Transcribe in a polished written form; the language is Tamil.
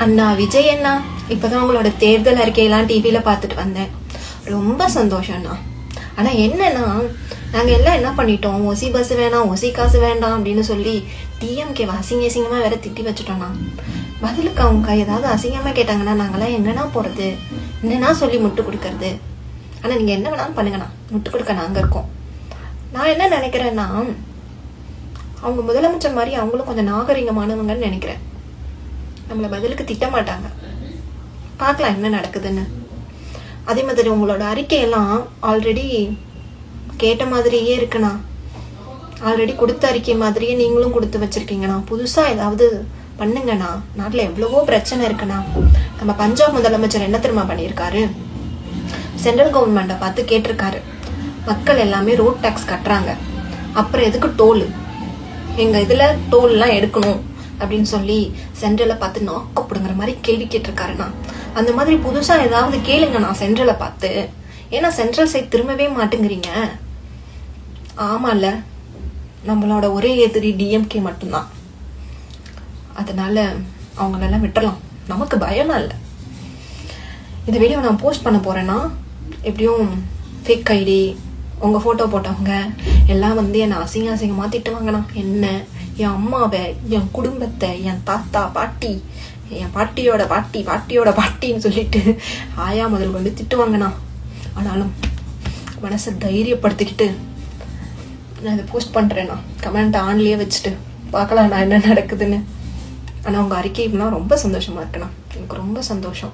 அண்ணா விஜய் அண்ணா, இப்பதான் உங்களோட தேர்தல் அறிக்கையெல்லாம் டிவியில பார்த்துட்டு வந்தேன். ரொம்ப சந்தோஷம் அண்ணா. ஆனா என்னன்னா, நாங்க எல்லாம் என்ன பண்ணிட்டோம், ஒசி பஸ் வேணாம், ஒசி காசு வேண்டாம் அப்படின்னு சொல்லி டிஎம்கே அசிங்கமா வேற திட்டி வச்சுட்டோம்னா. பதிலுக்கு அவங்க ஏதாவது அசிங்கமா கேட்டாங்கன்னா நாங்கெல்லாம் எங்கன்னா போறது, என்னன்னா சொல்லி முட்டு கொடுக்கறது. ஆனா நீங்க என்ன வேணாலும் பண்ணுங்கண்ணா, முட்டு கொடுக்க நாங்க இருக்கோம். நான் என்ன நினைக்கிறேன்னா, அவங்க முதலமைச்சர் மாதிரி அவங்களும் கொஞ்சம் நாகரிகமானவங்கன்னு நினைக்கிறேன். நம்மளை பதிலுக்கு திட்ட மாட்டாங்க. பார்க்கலாம் என்ன நடக்குதுன்னு. அதே மாதிரி உங்களோட அறிக்கையெல்லாம் ஆல்ரெடி கேட்ட மாதிரியே இருக்குண்ணா. ஆல்ரெடி கொடுத்த அறிக்கை மாதிரியே நீங்களும் கொடுத்து வச்சிருக்கீங்கண்ணா. புதுசா ஏதாவது பண்ணுங்கண்ணா. நாட்டில் எவ்வளவோ பிரச்சனை இருக்குண்ணா. நம்ம பஞ்சாப் முதலமைச்சர் என்ன தெரியுமா பண்ணியிருக்காரு, சென்ட்ரல் கவர்மெண்ட்டை பார்த்து கேட்டிருக்காரு, மக்கள் எல்லாமே ரோட் டேக்ஸ் கட்டுறாங்க, அப்புறம் எதுக்கு டோல், எங்க இதுல டோல் எல்லாம் எடுக்கணும் அப்படின்னு சொல்லி சென்ட்ரலை பார்த்து நாக்கப்படுங்கிற மாதிரி கேள்வி கேட்டிருக்காருண்ணா. அந்த மாதிரி புதுசா ஏதாவது கேளுங்கண்ணா சென்ட்ரலை பார்த்து. ஏன்னா சென்ட்ரல் சைட் திரும்பவே மாட்டேங்கிறீங்க. ஆமால, நம்மளோட ஒரே எதிரி டிஎம்கே மட்டும்தான். அதனால அவங்களெல்லாம் விட்டுறலாம், நமக்கு பயம்லாம் இல்லை. இந்த வீடியோ நான் போஸ்ட் பண்ண போறேன்னா, எப்படியும் ஃபேக் ஐடி உங்க போட்டோ போட்டவங்க எல்லாம் வந்து என்னை அசிங்கமா திட்டுவாங்கண்ணா. என்ன, என் அம்மாவை, என் குடும்பத்தை, என் தாத்தா பாட்டி, என் பாட்டியோட பாட்டி, பாட்டியோட பாட்டின்னு சொல்லிட்டு ஆயா முதல் கொண்டு திட்டுவாங்கண்ணா. ஆனாலும் மனசை தைரியப்படுத்திக்கிட்டு நான் இதை போஸ்ட் பண்றேண்ணா. கமெண்ட் ஆன்லயே வச்சுட்டு பார்க்கலாம் நான் என்ன நடக்குதுன்னு. ஆனா உங்க அறிக்கைலாம் ரொம்ப சந்தோஷமா இருக்குண்ணா. எனக்கு ரொம்ப சந்தோஷம்.